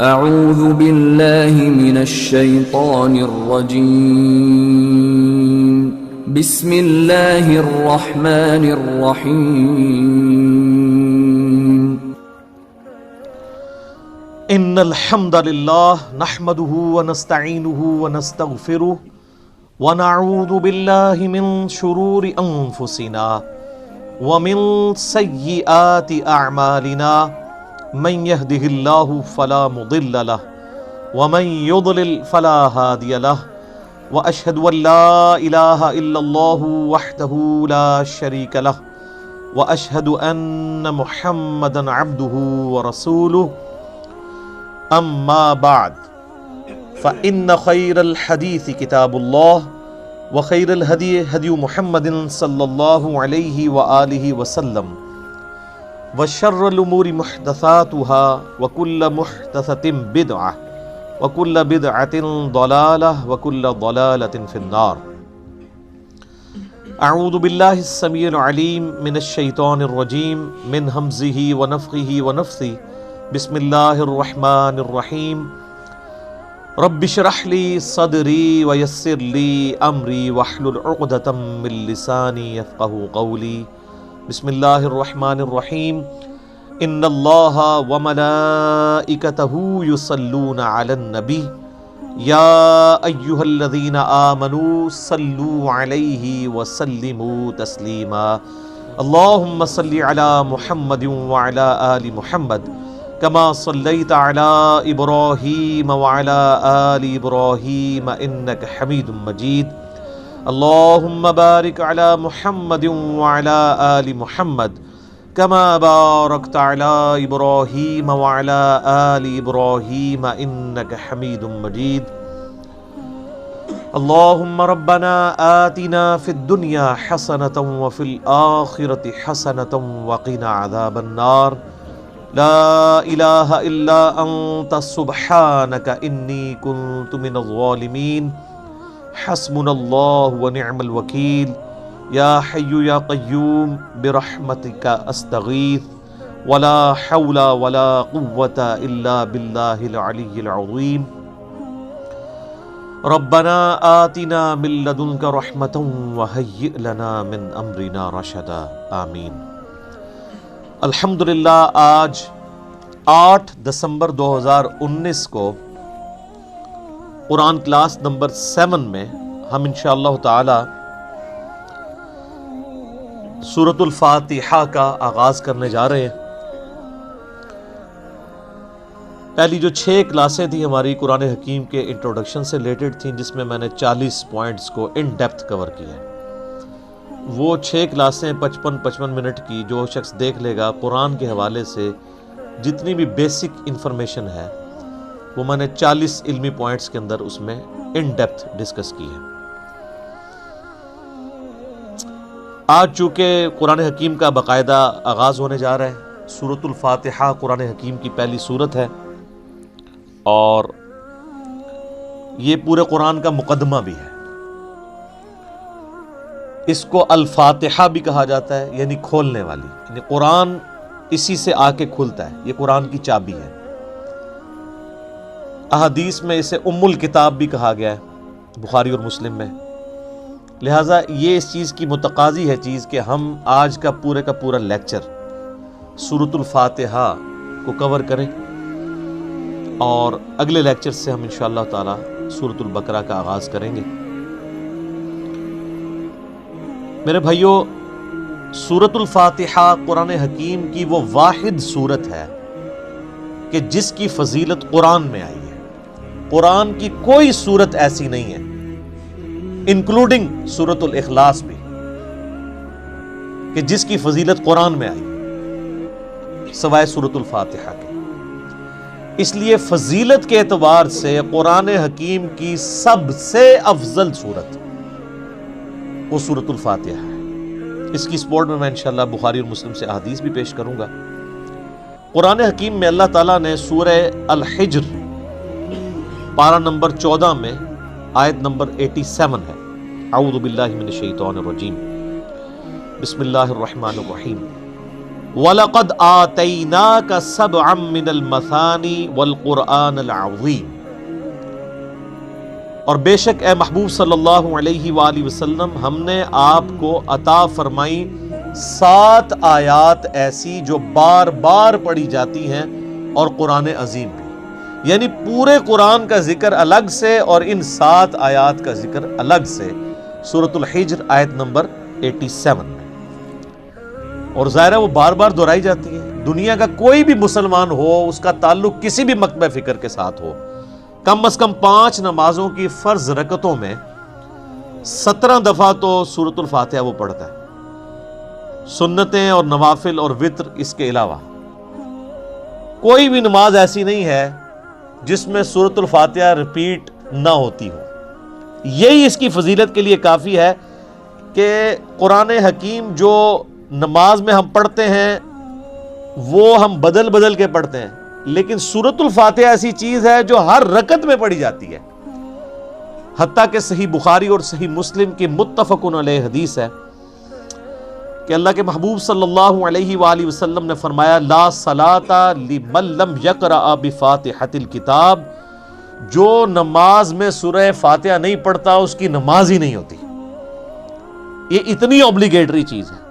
اعوذ باللہ من الشیطان الرجیم بسم اللہ الرحمن الرحیم ان الحمد للہ نحمده ونستعینه ونستغفره ونعوذ باللہ من شرور انفسنا ومن سیئات اعمالنا من يهده الله فلا مضل له ومن يضلل فلا هادي له واشهد ان لا اله الا الله وحده لا شريك له واشهد ان محمدا عبده ورسوله اما بعد فان خير الحديث كتاب الله وخير الهدي هدي محمد صلى الله عليه واله وسلم وشر الامور محدثاتها وكل محدثة بدعة وكل بدعة ضلالة وكل ضلالة في النار. اعوذ باللہ السمیع العلیم من الشیطان الرجیم من ہمزہ ونفخہ ونفثہ بسم اللہ الرحمن الرحیم رب اشرح لی صدری ویسر لی امری واحلل عقدۃ من لسانی یفقہوا قولی. بسم اللہ الرحمن الرحیم ان اللہ وملائکتہ یصلون علی النبی یا ایہا الذین آمنوا صلوا علیہ وسلموا تسلیما. اللہم صل علی محمد وعلی آل محمد کما صلیت علی ابراہیم وعلی آل ابراہیم انک حمید مجید. اللہم بارک علی محمد وعلی آل محمد کما بارکت علی ابراہیم وعلی آل ابراہیم انک حمید مجید. اللہم ربنا آتنا فی الدنیا حسنۃ وفی الآخرۃ حسنۃ وقنا عذاب النار. لا الہ الا انت سبحانک انی کنت من الظالمین. حسبنا اللہ ونعم الوکیل. یا حی یا قیوم برحمتک استغیث ولا حول ولا قوة الا باللہ العلی العظیم. ربنا آتنا من لدنک رحمة وہیئ لنا من امرنا رشدا. آمین. الحمدللہ آج 8 دسمبر 2019 کو قرآن کلاس نمبر 7 میں ہم انشاءاللہ تعالی سورۃ الفاتحہ کا آغاز کرنے جا رہے ہیں. پہلی جو 6 کلاسیں تھیں ہماری قرآن حکیم کے انٹروڈکشن سے ریلیٹڈ تھیں، جس میں میں نے 40 پوائنٹس کو ان ڈیپتھ کور کیا. وہ 6 کلاسیں 55 منٹ کی جو شخص دیکھ لے گا قرآن کے حوالے سے جتنی بھی بیسک انفارمیشن ہے وہ میں نے 40 علمی پوائنٹس کے اندر اس میں ان ڈیپتھ ڈسکس کی ہے. آج چونکہ قرآن حکیم کا باقاعدہ آغاز ہونے جا رہا ہے، سورۃ الفاتحہ قرآن حکیم کی پہلی سورت ہے اور یہ پورے قرآن کا مقدمہ بھی ہے. اس کو الفاتحہ بھی کہا جاتا ہے، یعنی کھولنے والی، یعنی قرآن اسی سے آ کے کھلتا ہے، یہ قرآن کی چابی ہے. احادیث میں اسے ام الکتاب بھی کہا گیا ہے، بخاری اور مسلم میں. لہٰذا یہ اس چیز کی متقاضی ہے چیز کہ ہم آج کا پورا لیکچر سورۃ الفاتحہ کو کور کریں اور اگلے لیکچر سے ہم انشاءاللہ تعالی سورۃ البقرہ کا آغاز کریں گے. میرے بھائیوں، سورۃ الفاتحہ قرآن حکیم کی وہ واحد سورت ہے کہ جس کی فضیلت قرآن میں آئی ہے. قرآن کی کوئی سورت ایسی نہیں ہے، انکلوڈنگ سورۃ الاخلاص بھی، کہ جس کی فضیلت قرآن میں آئی سوائے سورۃ الفاتحہ کے. اس لیے فضیلت کے اعتبار سے قرآن حکیم کی سب سے افضل سورت وہ سورۃ الفاتحہ ہے. اس کی سپورٹ میں انشاءاللہ بخاری اور مسلم سے احادیث بھی پیش کروں گا. قرآن حکیم میں اللہ تعالیٰ نے سورہ الحجر پارہ نمبر 14 میں آیت نمبر 87 ہے. اعوذ باللہ من الشیطان الرجیم بسم اللہ الرحمن الرحیم وَلَقَدْ آتَيْنَاكَ سَبْعًا مِّنَ الْمَثَانِي وَالْقُرْآنَ الْعَظِيمِ، اور بے شک اے محبوب صلی اللہ علیہ وآلہ وسلم ہم نے آپ کو عطا فرمائی 7 آیات ایسی جو بار بار پڑھی جاتی ہیں، اور قرآن عظیم بھی، یعنی پورے قرآن کا ذکر الگ سے اور ان 7 آیات کا ذکر الگ سے، سورۃ الحجر آیت نمبر 87 میں۔ اور ظاہر ہے وہ بار بار دہرائی جاتی ہے۔ دنیا کا کوئی بھی مسلمان ہو، اس کا تعلق کسی بھی مکتبہ فکر کے ساتھ ہو، کم از کم 5 نمازوں کی فرض رکعتوں میں 17 دفعہ تو سورۃ الفاتحہ وہ پڑھتا ہے، سنتیں اور نوافل اور وتر اس کے علاوہ۔ کوئی بھی نماز ایسی نہیں ہے جس میں سورۃ الفاتحہ ریپیٹ نہ ہوتی ہو۔ یہی اس کی فضیلت کے لیے کافی ہے کہ قرآن حکیم جو نماز میں ہم پڑھتے ہیں وہ ہم بدل بدل کے پڑھتے ہیں، لیکن سورۃ الفاتحہ ایسی چیز ہے جو ہر رکعت میں پڑھی جاتی ہے۔ حتیٰ کہ صحیح بخاری اور صحیح مسلم کی متفق علیہ حدیث ہے کہ اللہ کے محبوب صلی اللہ علیہ وآلہ وسلم نے فرمایا لا صلاۃ لمن لم یقرأ بفاتحۃ الکتاب، جو نماز میں سورہ فاتحہ نہیں پڑھتا اس کی نماز ہی نہیں ہوتی۔ یہ اتنی اوبلیگیٹری چیز ہے۔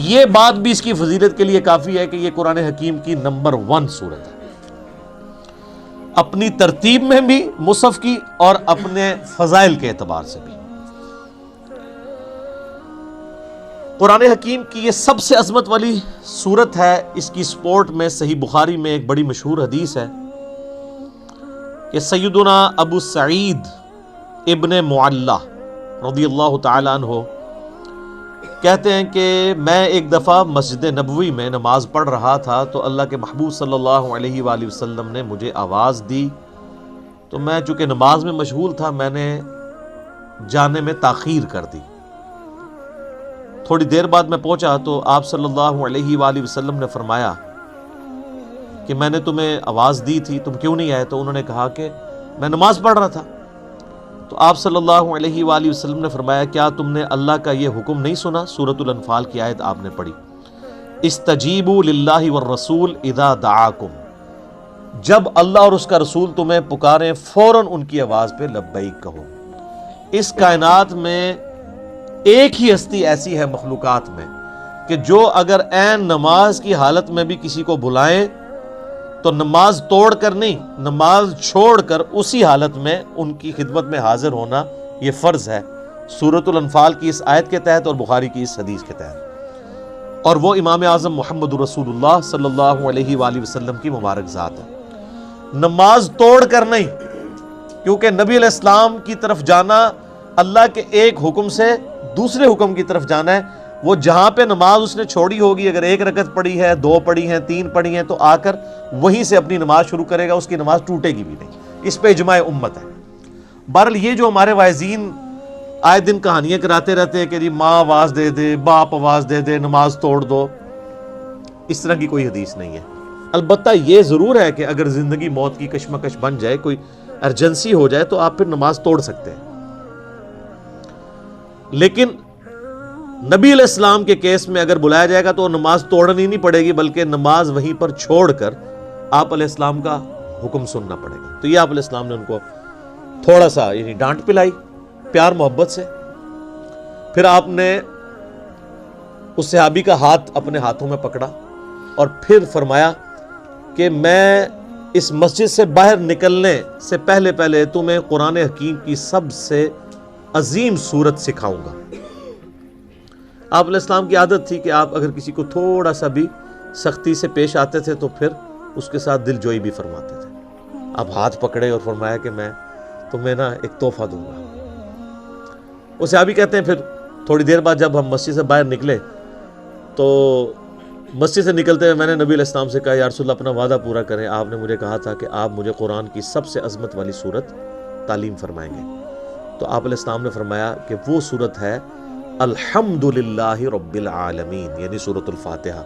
یہ بات بھی اس کی فضیلت کے لیے کافی ہے کہ یہ قرآن حکیم کی نمبر 1 سورت ہے، اپنی ترتیب میں بھی مصحف کی اور اپنے فضائل کے اعتبار سے بھی۔ قرآن حکیم کی یہ سب سے عظمت والی سورت ہے۔ اس کی سپورٹ میں صحیح بخاری میں ایک بڑی مشہور حدیث ہے کہ سیدنا ابو سعید ابن معلہ رضی اللہ تعالی عنہ کہتے ہیں کہ میں ایک دفعہ مسجد نبوی میں نماز پڑھ رہا تھا تو اللہ کے محبوب صلی اللہ علیہ وآلہ وسلم نے مجھے آواز دی، تو میں چونکہ نماز میں مشغول تھا میں نے جانے میں تاخیر کر دی۔ تھوڑی دیر بعد میں پہنچا تو آپ صلی اللہ علیہ وآلہ وسلم نے فرمایا کہ میں نے تمہیں آواز دی تھی، تم کیوں نہیں آئے؟ تو انہوں نے کہا کہ میں نماز پڑھ رہا تھا۔ تو آپ صلی اللہ علیہ وآلہ وسلم نے فرمایا کیا تم نے اللہ کا یہ حکم نہیں سنا؟ سورۃ الانفال کی آیت آپ نے پڑھی، استجیبوا للہ والرسول اذا دعاکم، جب اللہ اور اس کا رسول تمہیں پکاریں فوراً ان کی آواز پہ لبیک کہو۔ اس کائنات میں ایک ہی ہستی ایسی ہے مخلوقات میں کہ جو اگر عین نماز کی حالت میں بھی کسی کو بلائیں تو نماز توڑ کر نہیں، نماز چھوڑ کر اسی حالت میں ان کی خدمت میں حاضر ہونا یہ فرض ہے، سورۃ الانفال کی اس آیت کے تحت اور بخاری کی اس حدیث کے تحت۔ اور وہ امام اعظم محمد رسول اللہ صلی اللہ علیہ وآلہ وسلم کی مبارک ذات ہے۔ نماز توڑ کر نہیں، کیونکہ نبی علیہ السلام کی طرف جانا اللہ کے ایک حکم سے دوسرے حکم کی طرف جانا ہے۔ وہ جہاں پہ نماز اس نے چھوڑی ہوگی، اگر 1 رکعت پڑھی ہے، 2 پڑھی ہیں، 3 پڑھی ہیں، تو آ کر وہیں سے اپنی نماز شروع کرے گا، اس کی نماز ٹوٹے گی بھی نہیں۔ اس پہ اجماع امت ہے۔ بہرحال یہ جو ہمارے واعظین آئے دن کہانیاں کراتے رہتے ہیں کہ جی ماں آواز دے دے، باپ آواز دے دے، نماز توڑ دو، اس طرح کی کوئی حدیث نہیں ہے۔ البتہ یہ ضرور ہے کہ اگر زندگی موت کی کشمکش بن جائے، کوئی ایمرجنسی ہو جائے، تو آپ پھر نماز توڑ سکتے ہیں۔ لیکن نبی علیہ السلام کے کیس میں اگر بلایا جائے گا تو نماز توڑنی نہیں پڑے گی، بلکہ نماز وہیں پر چھوڑ کر آپ علیہ السلام کا حکم سننا پڑے گا۔ تو یہ آپ علیہ السلام نے ان کو تھوڑا سا یعنی ڈانٹ پلائی پیار محبت سے۔ پھر آپ نے اس صحابی کا ہاتھ اپنے ہاتھوں میں پکڑا اور پھر فرمایا کہ میں اس مسجد سے باہر نکلنے سے پہلے پہلے تمہیں قرآن حکیم کی سب سے عظیم سورت سکھاؤں گا۔ آپ علیہ السلام کی عادت تھی کہ آپ اگر کسی کو تھوڑا سا بھی سختی سے پیش آتے تھے تو پھر اس کے ساتھ دل جوئی بھی فرماتے تھے۔ آپ ہاتھ پکڑے اور فرمایا کہ میں تمہیں ایک تحفہ دوں گا۔ وہ صحابی کہتے ہیں پھر تھوڑی دیر بعد جب ہم مسجد سے باہر نکلے تو مسجد سے نکلتے ہوئے میں نے نبی علیہ السلام سے کہا یا رسول اللہ اپنا وعدہ پورا کریں، آپ نے مجھے کہا تھا کہ آپ مجھے قرآن کی سب سے عظمت والی سورت تعلیم فرمائیں گے۔ تو آپ علیہ السلام نے فرمایا کہ وہ سورت ہے الحمدللہ رب العالمین، یعنی سورۃ الفاتحہ۔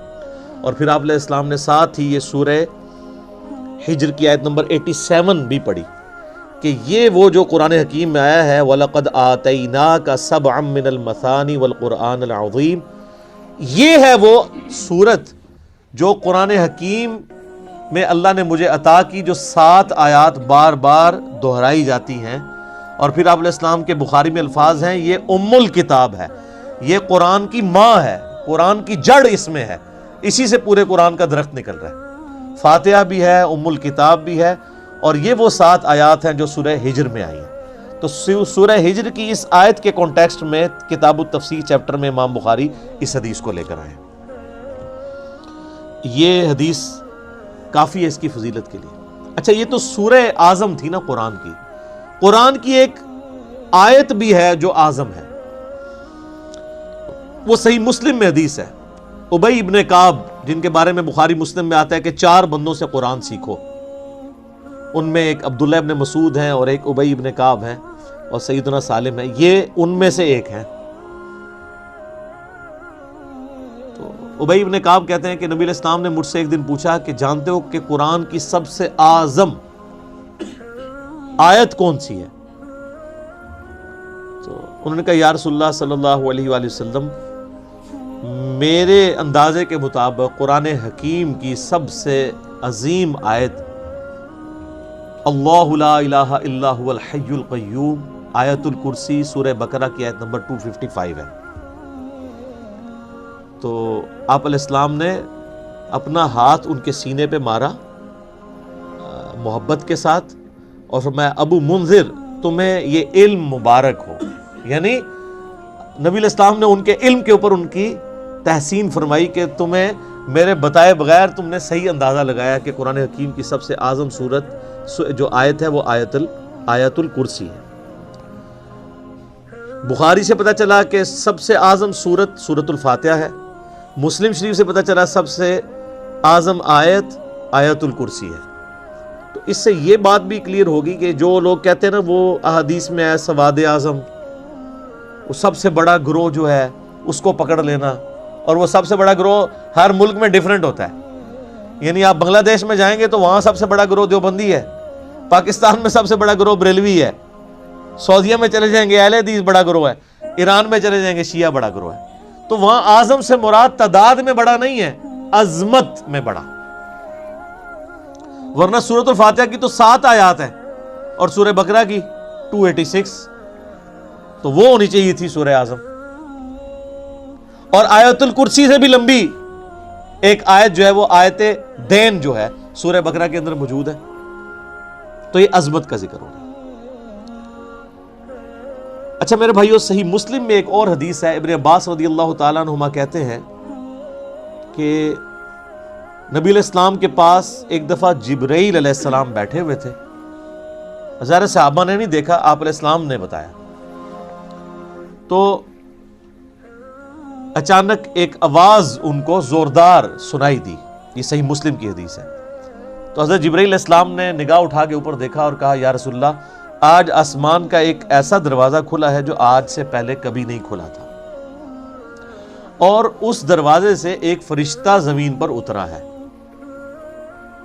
اور پھر آپ علیہ السلام نے ساتھ ہی یہ سورہ ہجر کی آیت نمبر 87 بھی پڑھی کہ یہ وہ جو قرآن حکیم میں آیا ہے وَلَقَدْ آتَيْنَاكَ سَبْعًا مِّنَ الْمَثَانِي وَالْقُرْآنَ الْعَظِيمِ، یہ ہے وہ صورت جو قرآن حکیم میں اللہ نے مجھے عطا کی، جو 7 آیات بار بار دہرائی جاتی ہیں، اور پھر آپ علیہ السلام کے بخاری میں الفاظ ہیں یہ ام الکتاب ہے، یہ قرآن کی ماں ہے، قرآن کی جڑ اس میں ہے، اسی سے پورے قرآن کا درخت نکل رہا ہے۔ فاتحہ بھی ہے، ام الکتاب بھی ہے، اور یہ وہ 7 آیات ہیں جو سورہ ہجر میں آئی ہیں۔ تو سورہ ہجر کی اس آیت کے کانٹیکسٹ میں کتاب التفسیر چیپٹر میں امام بخاری اس حدیث کو لے کر آئے ہیں۔ یہ حدیث کافی ہے اس کی فضیلت کے لیے۔ اچھا، یہ تو سورہ اعظم تھی نا قرآن کی، قرآن کی ایک آیت بھی ہے جو اعظم ہے، وہ صحیح مسلم میں حدیث ہے۔ ابی ابن کعب، جن کے بارے میں بخاری مسلم میں آتا ہے کہ 4 بندوں سے قرآن سیکھو، ان میں ایک عبداللہ ابن مسعود ہیں، اور ایک ابی ابن کعب ہیں، اور سیدنا سالم ہے، یہ ان میں سے ایک ہیں۔ تو ابی ابن کعب کہتے ہیں کہ نبی علیہ السلام نے مجھ سے ایک دن پوچھا کہ جانتے ہو کہ قرآن کی سب سے اعظم آیت کون سی ہے؟ تو انہوں نے کہا یا رسول اللہ صلی اللہ علیہ وآلہ وسلم، میرے اندازے کے مطابق قرآن حکیم کی سب سے عظیم آیت اللہ لا الہ الا هو الحی القیوم، آیت الکرسی، سورہ بقرہ کی آیت نمبر 255 ہے۔ تو آپ علیہ السلام نے اپنا ہاتھ ان کے سینے پہ مارا محبت کے ساتھ، اور فرمایا ابو منذر، تمہیں یہ علم مبارک ہو، یعنی نبی علیہ السلام نے ان کے علم کے اوپر ان کی تحسین فرمائی کہ تمہیں میرے بتائے بغیر تم نے صحیح اندازہ لگایا کہ قرآن حکیم کی سب سے اعظم صورت جو آیت ہے وہ آیت الکرسی ہے۔ بخاری سے پتہ چلا کہ سب سے اعظم صورت سورۃ الفاتحہ ہے، مسلم شریف سے پتہ چلا سب سے اعظم آیت آیت الکرسی ہے۔ تو اس سے یہ بات بھی کلیئر ہوگی کہ جو لوگ کہتے ہیں نا وہ احادیث میں ہے سواد اعظم، وہ سب سے بڑا گروہ جو ہے اس کو پکڑ لینا، اور وہ سب سے بڑا گروہ ہر ملک میں ڈیفرنٹ ہوتا ہے، یعنی آپ بنگلہ دیش میں جائیں گے تو وہاں سب سے بڑا گروہ دیوبندی ہے، پاکستان میں سب سے بڑا گروہ بریلوی ہے، سعودیہ میں چلے جائیں گے اہل حدیث بڑا گروہ ہے، ایران میں چلے جائیں گے شیعہ بڑا گروہ ہے۔ تو وہاں اعظم سے مراد تعداد میں بڑا نہیں ہے، عظمت میں بڑا۔ ورنہ سورۃ الفاتحہ کی تو 7 آیات ہیں، اور سورہ بقرہ کی 286، تو وہ ہونی چاہیے تھی سورہ اعظم۔ اور آیت الکرسی سے بھی لمبی ایک آیت جو ہے وہ آیت دین جو ہے سورہ بقرہ کے اندر موجود ہے، تو یہ عظمت کا ذکر ہوگا۔ اچھا میرے بھائیو، صحیح مسلم میں ایک اور حدیث ہے، ابن عباس رضی اللہ تعالیٰ عنہما کہتے ہیں کہ نبی علیہ السلام کے پاس ایک دفعہ جبرائیل علیہ السلام بیٹھے ہوئے تھے، ظاہر صحابہ نے نہیں دیکھا، آپ علیہ السلام نے بتایا۔ تو اچانک ایک آواز ان کو زوردار سنائی دی، یہ صحیح مسلم کی حدیث ہے۔ تو حضرت جبرائیل علیہ السلام نے نگاہ اٹھا کے اوپر دیکھا اور کہا یا رسول اللہ، آج آسمان کا ایک ایسا دروازہ کھلا ہے جو آج سے پہلے کبھی نہیں کھلا تھا، اور اس دروازے سے ایک فرشتہ زمین پر اترا ہے۔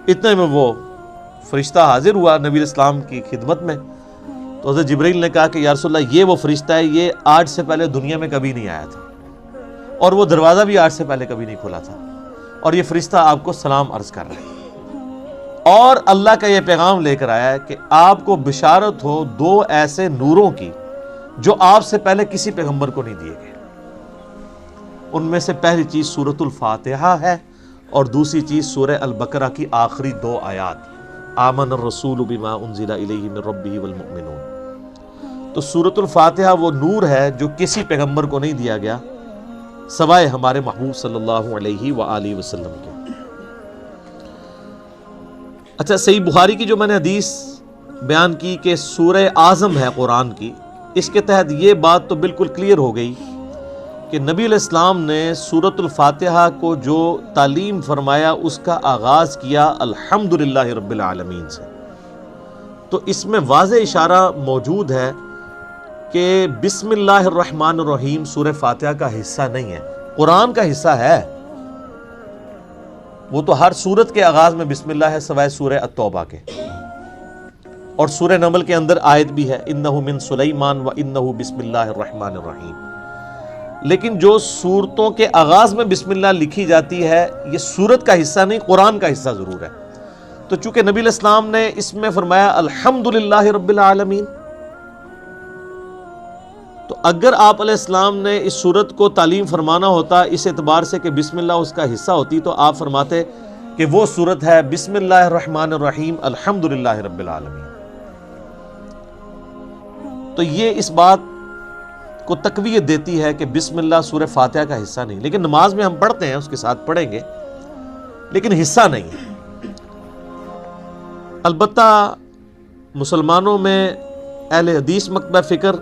اتنے میں وہ فرشتہ حاضر ہوا نبی علیہ السلام کی خدمت میں۔ تو حضرت جبرائیل نے کہا کہ یا رسول اللہ، یہ وہ فرشتہ ہے، یہ آج سے پہلے دنیا میں کبھی نہیں آیا تھا، اور وہ دروازہ بھی آج سے پہلے کبھی نہیں کھلا تھا، اور یہ فرشتہ آپ کو سلام عرض کر رہا ہے، اور اللہ کا یہ پیغام لے کر آیا ہے کہ آپ کو بشارت ہو 2 ایسے نوروں کی جو آپ سے پہلے کسی پیغمبر کو نہیں دیے گئے۔ ان میں سے پہلی چیز سورۃ الفاتحہ ہے، اور دوسری چیز سورہ البقرہ کی آخری 2 آیات، آمن الرسول بما انزل الیہ من ربہ والمؤمنون۔ تو سورۃ الفاتحہ وہ نور ہے جو کسی پیغمبر کو نہیں دیا گیا سوائے ہمارے محبوب صلی اللہ علیہ وآلہ وسلم کے۔ اچھا، صحیح بخاری کی جو میں نے حدیث بیان کی کہ سورہ اعظم ہے قرآن کی، اس کے تحت یہ بات تو بالکل کلیئر ہو گئی کہ نبی علیہ السلام نے سورۃ الفاتحہ کو جو تعلیم فرمایا اس کا آغاز کیا الحمدللہ رب العالمین سے۔ تو اس میں واضح اشارہ موجود ہے کہ بسم اللہ الرحمن الرحیم سورہ فاتحہ کا حصہ نہیں ہے، قرآن کا حصہ ہے۔ وہ تو ہر سورت کے آغاز میں بسم اللہ ہے سوائے سورہ التوبہ کے، اور سورہ نمل کے اندر آیت بھی ہے انہ من سلیمان و انہ بسم اللہ الرحمن الرحیم۔ لیکن جو سورتوں کے آغاز میں بسم اللہ لکھی جاتی ہے یہ سورت کا حصہ نہیں، قرآن کا حصہ ضرور ہے۔ تو چونکہ نبی علیہ السلام نے اس میں فرمایا الحمدللہ رب العالمین، تو اگر آپ علیہ السلام نے اس سورت کو تعلیم فرمانا ہوتا اس اعتبار سے کہ بسم اللہ اس کا حصہ ہوتی، تو آپ فرماتے کہ وہ سورت ہے بسم اللہ الرحمن الرحیم الحمدللہ رب العالمین۔ تو یہ اس بات کو تقویت دیتی ہے کہ بسم اللہ سورہ فاتحہ کا حصہ نہیں، لیکن نماز میں ہم پڑھتے ہیں، اس کے ساتھ پڑھیں گے، لیکن حصہ نہیں ہے۔ البتہ مسلمانوں میں اہل حدیث مکتبہ فکر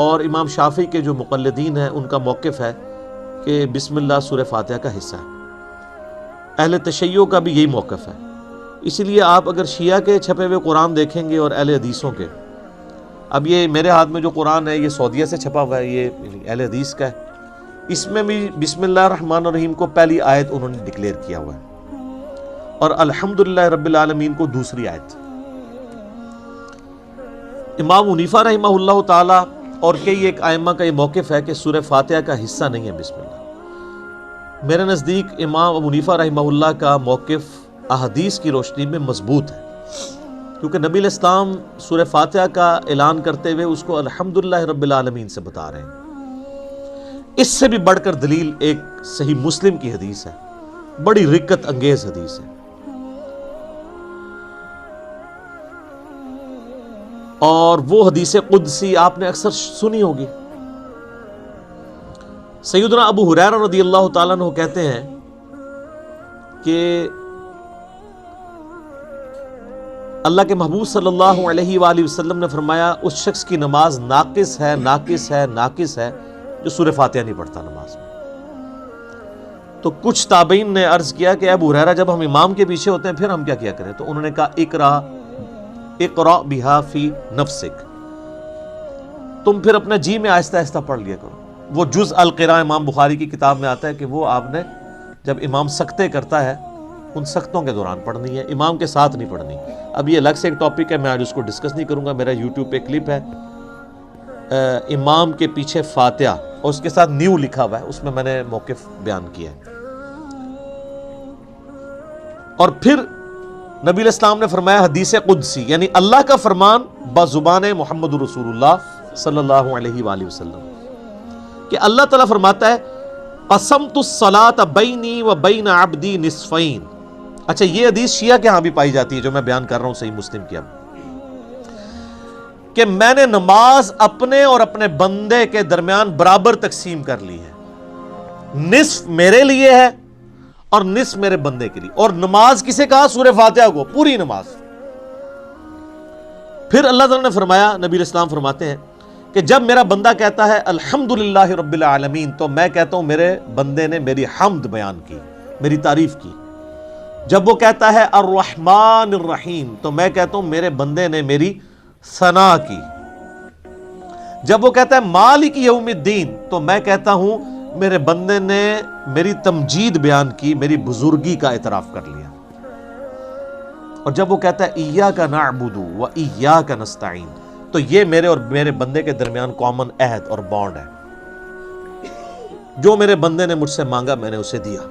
اور امام شافعی کے جو مقلدین ہیں ان کا موقف ہے کہ بسم اللہ سورہ فاتحہ کا حصہ ہے۔ اہل تشیع کا بھی یہی موقف ہے۔ اسی لیے آپ اگر شیعہ کے چھپے ہوئے قرآن دیکھیں گے اور اہل حدیثوں کے، اب یہ میرے ہاتھ میں جو قرآن ہے یہ سعودیہ سے چھپا ہوا ہے، یہ اہل حدیث کا ہے، اس میں بھی بسم اللہ الرحمن الرحیم کو پہلی آیت انہوں نے ڈکلیئر کیا ہوا ہے اور الحمدللہ رب العالمین کو دوسری آیت۔ امام حنیفہ رحمہ اللہ تعالی اور کئی ایک ائمہ کا یہ موقف ہے کہ سورہ فاتحہ کا حصہ نہیں ہے بسم اللہ۔ میرے نزدیک امام ابو حنیفہ رحمہ اللہ کا موقف احادیث کی روشنی میں مضبوط ہے، کیونکہ نبی علیہ السلام سورہ فاتحہ کا اعلان کرتے ہوئے اس کو الحمدللہ رب العالمین سے بتا رہے ہیں۔ اس سے بھی بڑھ کر دلیل ایک صحیح مسلم کی حدیث ہے، بڑی رکت انگیز حدیث ہے، اور وہ حدیث قدسی آپ نے اکثر سنی ہوگی۔ سیدنا ابو ہریرہ رضی اللہ تعالیٰ عنہ کہتے ہیں کہ اللہ کے محبوب صلی اللہ علیہ وآلہ وسلم نے فرمایا اس شخص کی نماز ناقص ہے، ناقص ہے، ناقص ہے جو سورہ فاتحہ نہیں پڑھتا نماز میں۔ تو کچھ تابعین نے عرض کیا کہ ابو ہریرہ جب ہم امام کے پیچھے ہوتے ہیں پھر ہم کیا کریں؟ تو انہوں نے کہا اقرأ بہا فی نفسک، تم پھر اپنے جی میں آہستہ آہستہ پڑھ لیا کرو۔ وہ جز القراء امام بخاری کی کتاب میں آتا ہے کہ وہ آپ نے جب امام سکتے کرتا ہے ان سختوں کے دوران پڑھنی ہے، امام کے ساتھ نہیں پڑھنی۔ اب یہ الگ سے ایک ٹاپک ہے، میں آج اس کو ڈسکس نہیں کروں گا۔ میرا یوٹیوب پہ کلپ ہے امام کے پیچھے فاتحہ اور اس کے ساتھ نیو لکھا ہوا ہے، اس میں میں نے موقف بیان کیا ہے۔ اور پھر نبی علیہ السلام نے فرمایا حدیث قدسی، یعنی اللہ کا فرمان بزبان محمد رسول اللہ صلی اللہ علیہ وآلہ وسلم، کہ اللہ تعالیٰ فرماتا ہے قسمت الصلاۃ بینی و بین عبدی نصفین۔ اچھا، یہ حدیث شیعہ کے ہاں بھی پائی جاتی ہے جو میں بیان کر رہا ہوں، صحیح مسلم کی، اب کہ میں نے نماز اپنے اور اپنے بندے کے درمیان برابر تقسیم کر لی ہے، نصف میرے لیے ہے اور نصف میرے بندے کے لیے۔ اور نماز کسے کہا؟ سورہ فاتحہ کو، پوری نماز۔ پھر اللہ تعالیٰ نے فرمایا، نبی علیہ السلام فرماتے ہیں کہ جب میرا بندہ کہتا ہے الحمدللہ رب العالمین، تو میں کہتا ہوں میرے بندے نے میری حمد بیان کی، میری تعریف کی۔ جب وہ کہتا ہے الرحمن الرحیم، تو میں کہتا ہوں میرے بندے نے میری ثنا کی۔ جب وہ کہتا ہے مالک یوم الدین، تو میں کہتا ہوں میرے بندے نے میری تمجید بیان کی، میری بزرگی کا اعتراف کر لیا۔ اور جب وہ کہتا ہے ایاک نعبد و ایاک نستعین، تو یہ میرے اور میرے بندے کے درمیان کامن عہد اور بانڈ ہے، جو میرے بندے نے مجھ سے مانگا میں نے اسے دیا۔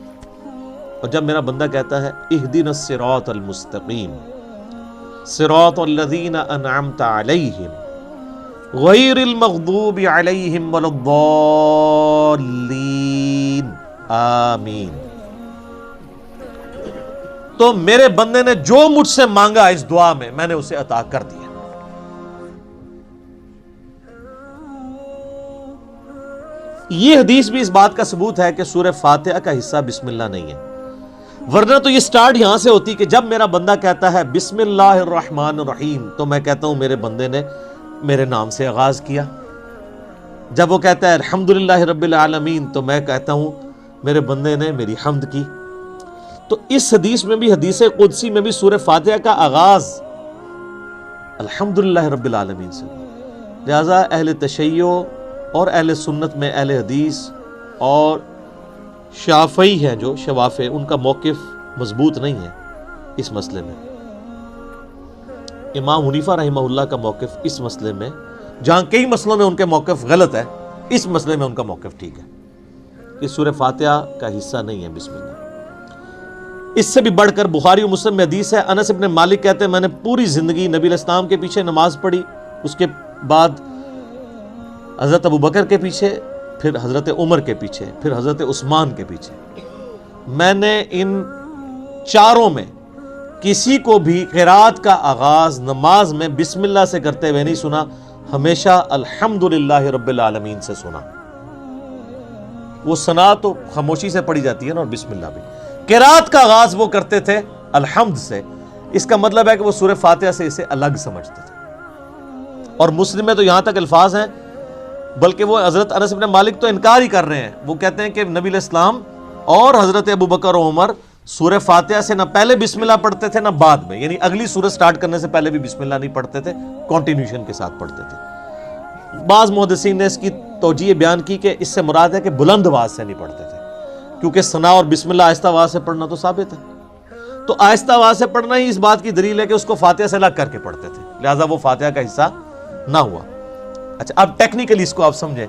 اور جب میرا بندہ کہتا ہے اہدنا الصراط المستقیم صراط الذین انعمت علیہم غیر المغضوب علیہم ولا الضالین آمین، تو میرے بندے نے جو مجھ سے مانگا اس دعا میں نے اسے عطا کر دیا۔ یہ حدیث بھی اس بات کا ثبوت ہے کہ سورہ فاتحہ کا حصہ بسم اللہ نہیں ہے، ورنہ تو یہ سٹارٹ یہاں سے ہوتی کہ جب میرا بندہ کہتا ہے بسم اللہ الرحمن الرحیم، تو میں کہتا ہوں میرے بندے نے میرے نام سے آغاز کیا۔ جب وہ کہتا ہے الحمدللہ رب العالمین، تو میں کہتا ہوں میرے بندے نے میری حمد کی۔ تو اس حدیث میں بھی، حدیث قدسی میں بھی سورہ فاتحہ کا آغاز الحمدللہ رب العالمین سے۔ لہذا اہل تشیع اور اہل سنت میں اہل حدیث اور شافعی ہیں جو شوافع، ان کا موقف مضبوط نہیں ہے اس مسئلے میں۔ امام حنیفہ رحمہ اللہ کا موقف اس مسئلے میں، جہاں کئی مسئلوں میں ان کے موقف غلط ہے، اس مسئلے میں ان کا موقف ٹھیک ہے۔ کہ سورہ فاتحہ کا حصہ نہیں ہے بسم اللہ۔ اس سے بھی بڑھ کر بخاری و مسلم میں حدیث ہے، انس ابن مالک کہتے ہیں میں نے پوری زندگی نبی علیہ السلام کے پیچھے نماز پڑھی، اس کے بعد حضرت ابوبکر کے پیچھے، پھر حضرت عمر کے پیچھے، پھر حضرت عثمان کے پیچھے۔ میں نے ان چاروں میں کسی کو بھی قرات کا آغاز نماز میں بسم اللہ سے کرتے ہوئے نہیں سنا، ہمیشہ الحمدللہ رب العالمین سے سنا۔ وہ ثنا تو خاموشی سے پڑھی جاتی ہے نا، اور بسم اللہ بھی۔ قرات کا آغاز وہ کرتے تھے الحمد سے، اس کا مطلب ہے کہ وہ سورہ فاتحہ سے اسے الگ سمجھتے تھے۔ اور مسلم میں تو یہاں تک الفاظ ہیں، بلکہ وہ حضرت انس بن مالک تو انکار ہی کر رہے ہیں، وہ کہتے ہیں کہ نبی علیہ السلام اور حضرت ابوبکر و عمر سورہ فاتحہ سے نہ پہلے بسم اللہ پڑھتے تھے نہ بعد میں، یعنی اگلی سورت سٹارٹ کرنے سے پہلے بھی بسم اللہ نہیں پڑھتے تھے، کنٹینیوشن کے ساتھ پڑھتے تھے۔ بعض محدثین نے اس کی توجیہ بیان کی کہ اس سے مراد ہے کہ بلند آواز سے نہیں پڑھتے تھے، کیونکہ ثنا اور بسم اللہ آہستہ آواز سے پڑھنا تو ثابت ہے، تو آہستہ آواز سے پڑھنا ہی اس بات کی دلیل ہے کہ اس کو فاتحہ سے الگ کر کے پڑھتے تھے، لہٰذا وہ فاتحہ کا حصہ نہ ہوا۔ اچھا، اب ٹیکنیکلی اس کو آپ سمجھیں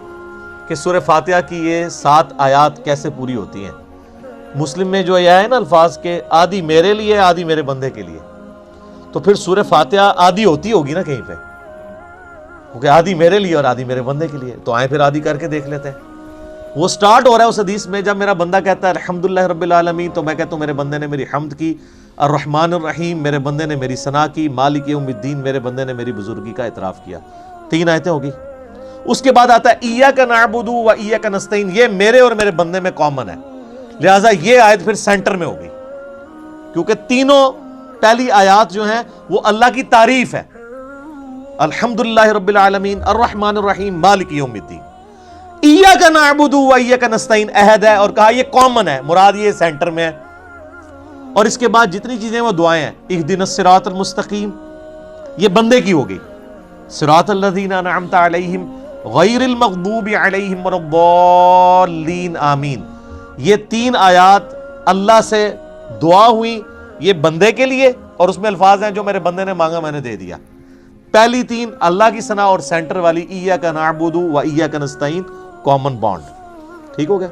کہ سورہ فاتحہ کی یہ 7 آیات کیسے پوری ہوتی ہیں۔ مسلم میں جو یہ ہے نا الفاظ کے آدھی میرے لیے آدھی میرے بندے کے لیے، تو پھر سورہ فاتحہ آدھی ہوتی ہوگی نا کہیں پہ، کیونکہ آدھی میرے لیے اور آدھی میرے بندے کے لیے، تو آئیں پھر آدھی کر کے دیکھ لیتے ہیں۔ وہ سٹارٹ ہو رہا ہے اس حدیث میں، جب میرا بندہ کہتا ہے الحمدللہ رب العالمین، تو میں کہتا ہوں میرے بندے نے میری حمد کی، الرحمن الرحیم میرے بندے نے میری ثنا کی، مالک یوم الدین میرے بندے نے میری بزرگی کا اعتراف کیا۔ 3 آیتیں ہوگی۔ اس کے بعد آتا ہے ایاک نعبد و ایاک نستعین، یہ میرے اور میرے بندے میں کامن ہے، لہٰذا یہ آیت پھر سینٹر میں ہوگی، کیونکہ تینوں پہلی آیات جو ہیں وہ اللہ کی تعریف ہے، الحمدللہ رب العالمین، الرحمن الرحیم، مالک یوم الدین۔ ایاک نعبد و ایاک نستعین عہد ہے، اور کہا یہ کامن ہے، مراد یہ سینٹر میں ہے۔ اور اس کے بعد جتنی چیزیں وہ دعائیں ہیں، اہدنا الصراط المستقیم، یہ بندے کی ہوگی، صراط الذین انعمت علیہم غیر المغضوب علیہم ولا الضالین آمین۔ یہ 3 آیات اللہ سے دعا ہوئی، یہ بندے کے لیے، اور اس میں الفاظ ہیں جو میرے بندے نے مانگا میں نے دے دیا۔ پہلی 3 اللہ کی ثنا، اور سینٹر والی ایاک نعبد و ایاک نستعین کامن بانڈ۔ ٹھیک ہو گیا؟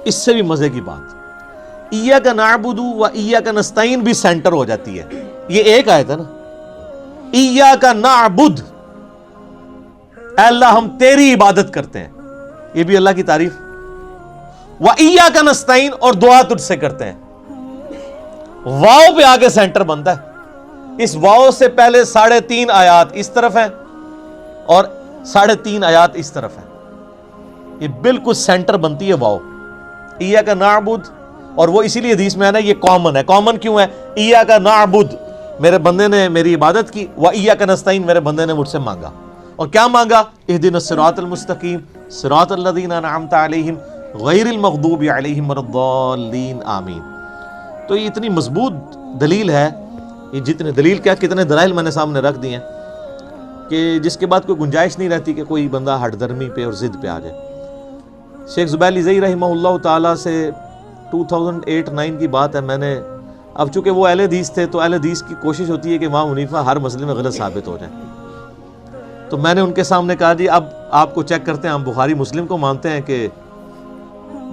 اس سے بھی مزے کی بات، ایاک نعبد و ایاک نستعین بھی سینٹر ہو جاتی ہے، یہ ایک آیت ہے نا، ایاک نعبد، اے اللہ ہم تیری عبادت کرتے ہیں، یہ بھی اللہ کی تعریف، وَإِيَّاكَ نَسْتَعِينُ، اور دعا تجھ سے کرتے ہیں۔ واو پہ آگے سینٹر بنتا ہے، اس واو سے پہلے 3.5 آیات اس طرف ہیں اور 3.5 آیات اس طرف ہیں، یہ بالکل سینٹر بنتی ہے واو، ایاک نعبد، اور وہ اسی لیے حدیث میں ہے نا یہ کامن ہے۔ کامن کیوں ہے؟ ایاک نعبد میرے بندے نے میری عبادت کی، وَإِيَّاكَ نَسْتَعِينُ میرے بندے نے مجھ سے مانگا، اور کیا مانگا؟ اہدنا الصراط المستقیم صراط الذین انعمت علیہم غیر المغضوب علیہم ولا الضالین آمین۔ تو یہ اتنی مضبوط دلیل ہے، یہ جتنے دلیل کیا کتنے دلائل میں نے سامنے رکھ دی ہیں کہ جس کے بعد کوئی گنجائش نہیں رہتی کہ کوئی بندہ ہٹ درمی پہ اور ضد پہ آ جائے۔ شیخ زبیر علیزئی رحمہ اللہ تعالیٰ سے 2008-9 کی بات ہے، میں نے اب چونکہ وہ اہل حدیث تھے تو اہل حدیث کی کوشش ہوتی ہے کہ امام حنیفہ ہر مسئلے میں غلط ثابت ہو جائیں، تو میں نے ان کے سامنے کہا جی اب آپ کو چیک کرتے ہیں، ہم بخاری مسلم کو مانتے ہیں کہ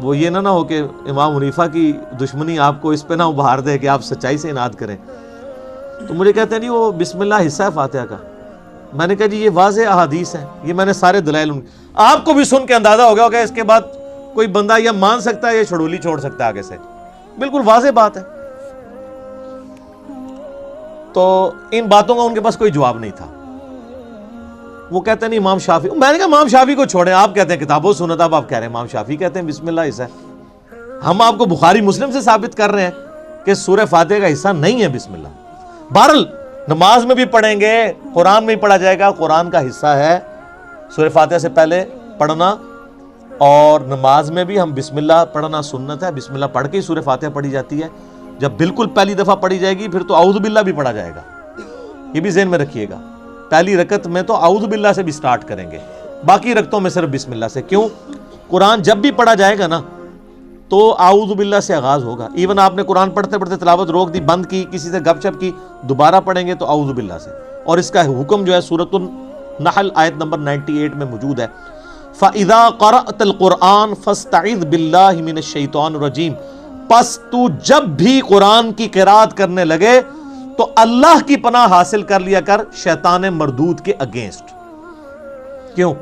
وہ یہ نہ ہو کہ امام حنیفہ کی دشمنی آپ کو اس پہ نہ ابھار دے کہ آپ سچائی سے اناد کریں۔ تو مجھے کہتے ہیں جی وہ بسم اللہ حصہ ہے فاتحہ کا۔ میں نے کہا جی یہ واضح احادیث ہیں، یہ میں نے سارے دلائل آپ کو بھی سن کے اندازہ ہو گیا ہوگا اس کے بعد کوئی بندہ یا مان سکتا ہے یا چھڑولی چھوڑ سکتا ہے آگے سے، بالکل واضح بات ہے۔ تو ان باتوں کا ان کے پاس کوئی جواب نہیں تھا۔ وہ کہتے ہیں نہیں امام شافعی، میں نے کہا امام شافعی کو چھوڑیں، آپ کہتے ہیں کتاب و سنت، اب آپ کہہ رہے ہیں امام شافعی کہتے ہیں بسم اللہ حصہ ہے۔ ہم آپ کو بخاری مسلم سے ثابت کر رہے ہیں کہ سورہ فاتحہ کا حصہ نہیں ہے بسم اللہ۔ بہرحال نماز میں بھی پڑھیں گے، قرآن میں بھی پڑھا جائے گا، قرآن کا حصہ ہے سورہ فاتحہ سے پہلے پڑھنا، اور نماز میں بھی ہم بسم اللہ پڑھنا سنت ہے، بسم اللہ پڑھ کے ہی سورہ فاتحہ پڑھی جاتی ہے۔ جب بالکل پہلی دفعہ پڑھی جائے گی پھر تو اعوذ باللہ بھی پڑھا جائے گا، یہ بھی ذہن میں رکھیے گا۔ پہلی رکعت میں تو اعوذ باللہ سے بھی سٹارٹ کریں گے، باقی رکعتوں میں صرف بسم اللہ سے۔ کیوں؟ قرآن جب بھی پڑھا جائے گا نا تو اعوذ باللہ سے آغاز ہوگا۔ ایون آپ نے قرآن پڑھتے پڑھتے تلاوت روک دی، بند کی، کسی سے گپ شپ کی، دوبارہ پڑھیں گے تو اعوذ باللہ سے۔ اور اس کا حکم جو ہے سورۃ النحل آیت نمبر 98 میں موجود ہے، فَإِذَا قَرَأْتَ الْقُرْآنَ فَاسْتَعِذْ بِاللَّهِ مِنَ الشَّيْطَانِ الرَّجِيمِ، پس تو جب بھی قرآن کی قرات کرنے لگے تو اللہ کی پناہ حاصل کر لیا کر شیطان مردود کے اگینسٹ۔ کیوں؟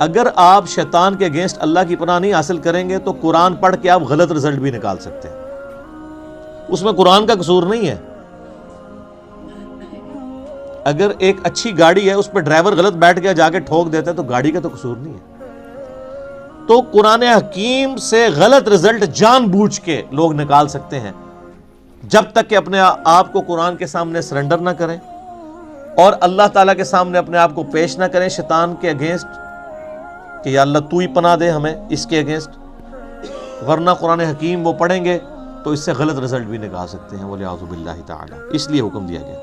اگر آپ شیطان کے اگینسٹ اللہ کی پناہ نہیں حاصل کریں گے تو قرآن پڑھ کے آپ غلط رزلٹ بھی نکال سکتے ہیں، اس میں قرآن کا قصور نہیں ہے۔ اگر ایک اچھی گاڑی ہے، اس پہ ڈرائیور غلط بیٹھ گیا، جا کے ٹھوک دیتا ہے، تو گاڑی کا تو قصور نہیں ہے۔ تو قرآن حکیم سے غلط رزلٹ جان بوجھ کے لوگ نکال سکتے ہیں، جب تک کہ اپنے آپ کو قرآن کے سامنے سرنڈر نہ کریں اور اللہ تعالیٰ کے سامنے اپنے آپ کو پیش نہ کریں شیطان کے اگینسٹ کہ یا اللہ تو ہی پناہ دے ہمیں اس کے اگینسٹ، ورنہ قرآن حکیم وہ پڑھیں گے تو اس سے غلط رزلٹ بھی نکال سکتے ہیں، وَلِعَوْذُ بِاللَّهِ تَعَالَى، اس لیے حکم دیا گیا۔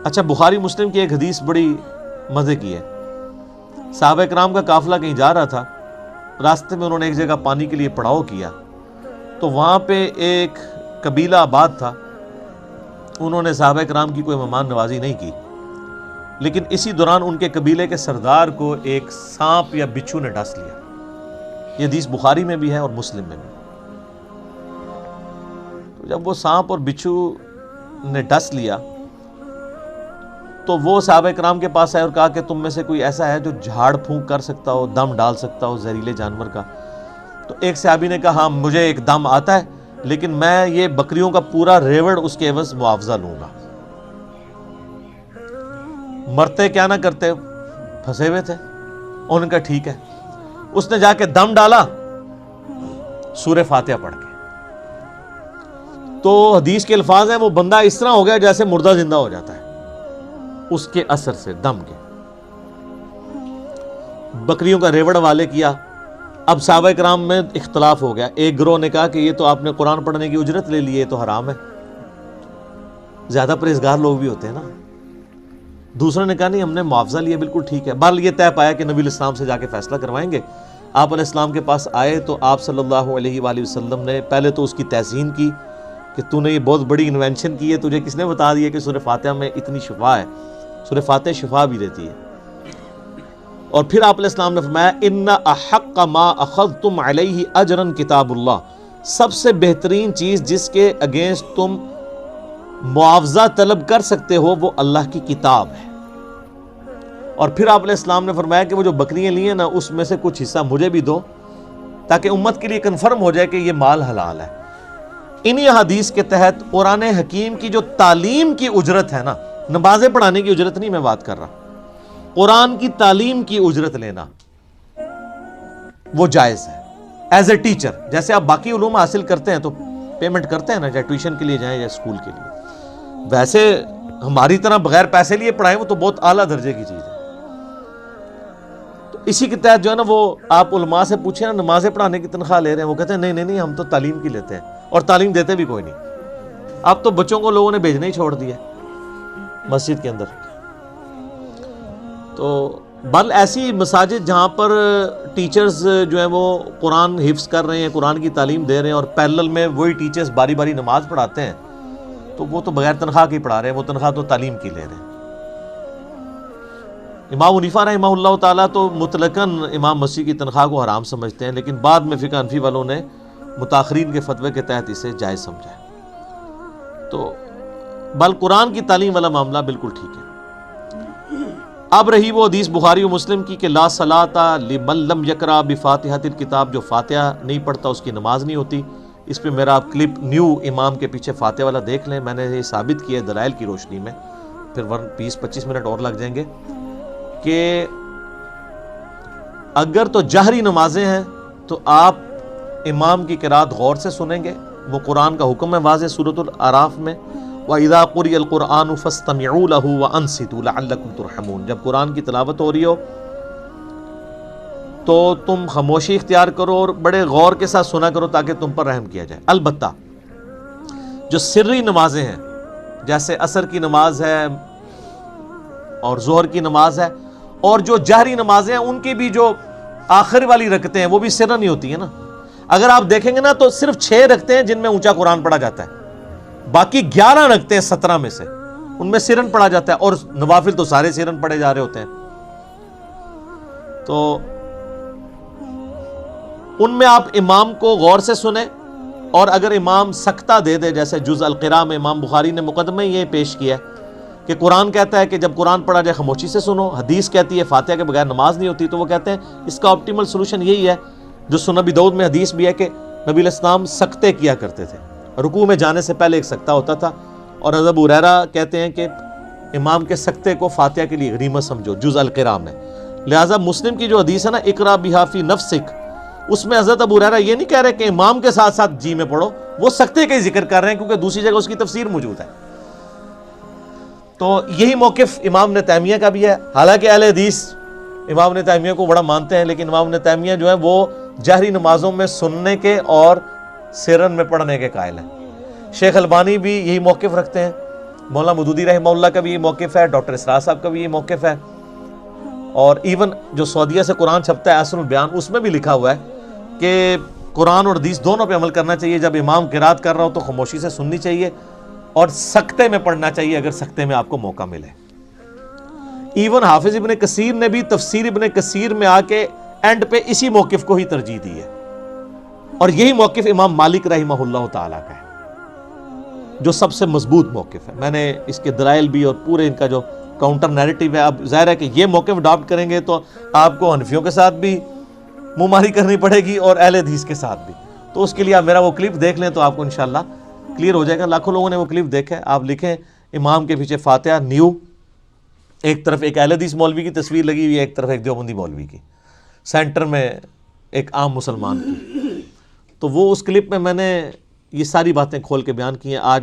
اچھا، بخاری مسلم کی ایک حدیث بڑی مزے کی ہے۔ صحابہ کرام کا قافلہ کہیں جا رہا تھا، راستے میں انہوں نے ایک جگہ پانی کے لیے پڑاؤ کیا، تو وہاں پہ ایک قبیلہ آباد تھا، انہوں نے صحابہ کرام کی کوئی مہمان نوازی نہیں کی، لیکن اسی دوران ان کے قبیلے کے سردار کو ایک سانپ یا بچھو نے ڈس لیا۔ یہ حدیث بخاری میں بھی ہے اور مسلم میں بھی۔ تو جب وہ سانپ اور بچھو نے ڈس لیا تو وہ صحابہ کرام کے پاس آئے اور کہا کہ تم میں سے کوئی ایسا ہے جو جھاڑ پھونک کر سکتا ہو، دم ڈال سکتا ہو زہریلے جانور کا؟ تو ایک صحابی نے کہا ہاں مجھے ایک دم آتا ہے، لیکن میں یہ بکریوں کا پورا ریوڑ اس کے عوض معاوضہ لوں گا۔ مرتے کیا نہ کرتے، پھنسے ہوئے تھے، انہوں نے کہا ٹھیک ہے۔ اس نے جا کے دم ڈالا سورہ فاتحہ پڑھ کے، تو حدیث کے الفاظ ہیں وہ بندہ اس طرح ہو گیا جیسے مردہ زندہ ہو جاتا ہے اس کے اثر سے، دم کے۔ بکریوں کا ریوڑ والے کیا۔ اب صحابہ کرام میں اختلاف ہو گیا، ایک گروہ نے کہا کہ یہ تو آپ نے قرآن پڑھنے کی اجرت لے لی ہے، یہ تو حرام ہے۔ زیادہ پرہیزگار لوگ بھی ہوتے ہیں نا۔ دوسرے نے کہا نہیں، ہم نے معاوضہ لیا، بالکل ٹھیک ہے۔ بہرحال یہ طے پایا کہ نبی علیہ السلام سے جا کے فیصلہ کروائیں گے۔ آپ علیہ السلام کے پاس آئے تو آپ صلی اللہ علیہ وآلہ وسلم نے پہلے تو اس کی تحسین کی کہ تو نے یہ بہت بڑی انوینشن کی ہے، تجھے کس نے بتا دیا کہ سورہ فاتحہ میں اتنی شفا ہے؟ سورہ فاتحہ شفا بھی دیتی ہے۔ اور پھر آپ علیہ السلام نے فرمایا ان احق ما اخذتم علیہ اجرا کتاب اللہ، سب سے بہترین چیز جس کے اگینسٹ تم معاوضہ طلب کر سکتے ہو وہ اللہ کی کتاب ہے۔ اور پھر آپ علیہ السلام نے فرمایا کہ وہ جو بکریاں لی ہیں نا، اس میں سے کچھ حصہ مجھے بھی دو تاکہ امت کے لیے کنفرم ہو جائے کہ یہ مال حلال ہے۔ انہی حدیث کے تحت قرآن حکیم کی جو تعلیم کی اجرت ہے نا، نمازیں پڑھانے کی اجرت نہیں میں بات کر رہا، قرآن کی تعلیم کی اجرت لینا وہ جائز ہے ایز اے ٹیچر۔ جیسے آپ باقی علوم حاصل کرتے ہیں تو پیمنٹ کرتے ہیں نا، چاہے ٹیوشن کے لیے جائیں یا اسکول کے لیے، ویسے ہماری طرح بغیر پیسے لیے پڑھائیں وہ تو بہت اعلیٰ درجے کی چیز ہے۔ تو اسی کے تحت جو ہے نا، وہ آپ علماء سے پوچھیں نا نمازیں پڑھانے کی تنخواہ لے رہے ہیں، وہ کہتے ہیں نہیں ہم تو تعلیم کی لیتے ہیں، اور تعلیم دیتے بھی کوئی نہیں۔ اب تو بچوں کو لوگوں نے بھیجنا ہی چھوڑ دیا مسجد کے اندر۔ تو بل ایسی مساجد جہاں پر ٹیچرز جو ہیں وہ قرآن حفظ کر رہے ہیں، قرآن کی تعلیم دے رہے ہیں، اور پیرلل میں وہی ٹیچرز باری باری نماز پڑھاتے ہیں، تو وہ تو بغیر تنخواہ کی پڑھا رہے ہیں، وہ تنخواہ تو تعلیم کی لے رہے ہیں۔ امام حنیفہ رحمہ اللہ تعالیٰ تو مطلقاً امام مسیح کی تنخواہ کو حرام سمجھتے ہیں، لیکن بعد میں فقہ حنفی والوں نے متاخرین کے فتوے کے تحت اسے جائز سمجھا ہے۔ تو بل قرآن کی تعلیم والا معاملہ بالکل ٹھیک ہے۔ اب رہی وہ حدیث بخاری و مسلم کی کہ لا صلاۃ لمن لم یقرأ بفاتحۃ الکتاب، جو فاتحہ نہیں پڑھتا اس کی نماز نہیں ہوتی۔ اس پہ میرا آپ کلپ نیو امام کے پیچھے فاتحہ والا دیکھ لیں، میں نے یہ ثابت کیا ہے دلائل کی روشنی میں، پھر 20-25 منٹ اور لگ جائیں گے، کہ اگر تو جہری نمازیں ہیں تو آپ امام کی قرات غور سے سنیں گے، وہ قرآن کا حکم ہے واضح سورۃ الاعراف میں، وَإِذَا قُرِئَ الْقُرْآنُ فَاسْتَمِعُوا لَهُ وَأَنصِتُوا لَعَلَّكُمْ تُرْحَمُونَ، جب قرآن کی تلاوت ہو رہی ہو تو تم خاموشی اختیار کرو اور بڑے غور کے ساتھ سنا کرو تاکہ تم پر رحم کیا جائے۔ البتہ جو سری نمازیں ہیں جیسے عصر کی نماز ہے اور ظہر کی نماز ہے، اور جو جہری نمازیں ہیں ان کی بھی جو آخر والی رکعتیں ہیں وہ بھی سرن ہی ہوتی ہیں نا۔ اگر آپ دیکھیں گے نا تو صرف 6 رکعتیں ہیں جن میں اونچا قرآن پڑھا جاتا ہے، باقی 11 رکعتیں 17 میں سے ان میں سرن پڑھا جاتا ہے، اور نوافل تو سارے سرن پڑھے جا رہے ہوتے ہیں۔ تو ان میں آپ امام کو غور سے سنیں، اور اگر امام سکتہ دے دے، جیسے جز القراء میں امام بخاری نے مقدمہ یہ پیش کیا ہے کہ قرآن کہتا ہے کہ جب قرآن پڑھا جائے خاموشی سے سنو، حدیث کہتی ہے فاتحہ کے بغیر نماز نہیں ہوتی، تو وہ کہتے ہیں اس کا آپٹیمل سولوشن یہی ہے جو سنن ابی داؤد میں حدیث بھی ہے کہ نبی علیہ السلام سکتے کیا کرتے تھے، رکوع میں جانے سے پہلے ایک سکتہ ہوتا تھا، اور حضرت ابو ہریرہ کہتے ہیں کہ امام کے سکتے کو فاتحہ کے لیے غنیمت سمجھو جز القراء میں۔ لہٰذا مسلم کی جو حدیث ہے نا اقرا بہا فی نفسک، اس میں حضرت ابو ہریرہ یہ نہیں کہہ رہے کہ امام کے ساتھ ساتھ جی میں پڑھو، وہ سکتے کا ہی ذکر کر رہے ہیں کیونکہ دوسری جگہ اس کی تفسیر موجود ہے۔ تو یہی موقف امام ابن تیمیہ کا بھی ہے، حالانکہ اہل حدیث امام ابن تیمیہ کو بڑا مانتے ہیں، لیکن امام ابن تیمیہ جو ہے وہ جہری نمازوں میں سننے کے اور سرن میں پڑھنے کے قائل ہیں۔ شیخ البانی بھی یہی موقف رکھتے ہیں، مولانا مودودی رحمہ اللہ کا بھی یہ موقف ہے، ڈاکٹر اسرار صاحب کا بھی یہ موقف ہے، اور ایون جو سعودیہ سے قرآن چھپتا ہے احسن البیان، اس میں بھی لکھا ہوا ہے کہ قرآن اور حدیث دونوں پہ عمل کرنا چاہیے، جب امام قرات کر رہا ہو تو خاموشی سے سننی چاہیے، اور سکتے میں پڑھنا چاہیے اگر سکتے میں آپ کو موقع ملے۔ ایون حافظ ابن کثیر نے بھی تفسیر ابن کثیر میں آ کے اینڈ پہ اسی موقف کو ہی ترجیح دی ہے، اور یہی موقف امام مالک رحمہ اللہ تعالیٰ کا ہے جو سب سے مضبوط موقف ہے۔ میں نے اس کے دلائل بھی اور پورے ان کا جو کاؤنٹر نیریٹو ہے، اب ظاہر ہے کہ یہ موقف اڈاپٹ کریں گے تو آپ کو حنفیوں کے ساتھ بھی منہ ماری کرنی پڑے گی اور اہل حدیث کے ساتھ بھی، تو اس کے لیے آپ میرا وہ کلپ دیکھ لیں تو آپ کو انشاءاللہ کلیئر ہو جائے گا۔ لاکھوں لوگوں نے وہ کلپ دیکھا ہے، آپ لکھیں امام کے پیچھے فاتحہ نیو، ایک طرف ایک اہل حدیث مولوی کی تصویر لگی ہوئی ہے، ایک طرف ایک دیوبندی مولوی کی، سینٹر میں ایک عام مسلمان کی، تو وہ اس کلپ میں نے یہ ساری باتیں کھول کے بیان کی ہیں۔ آج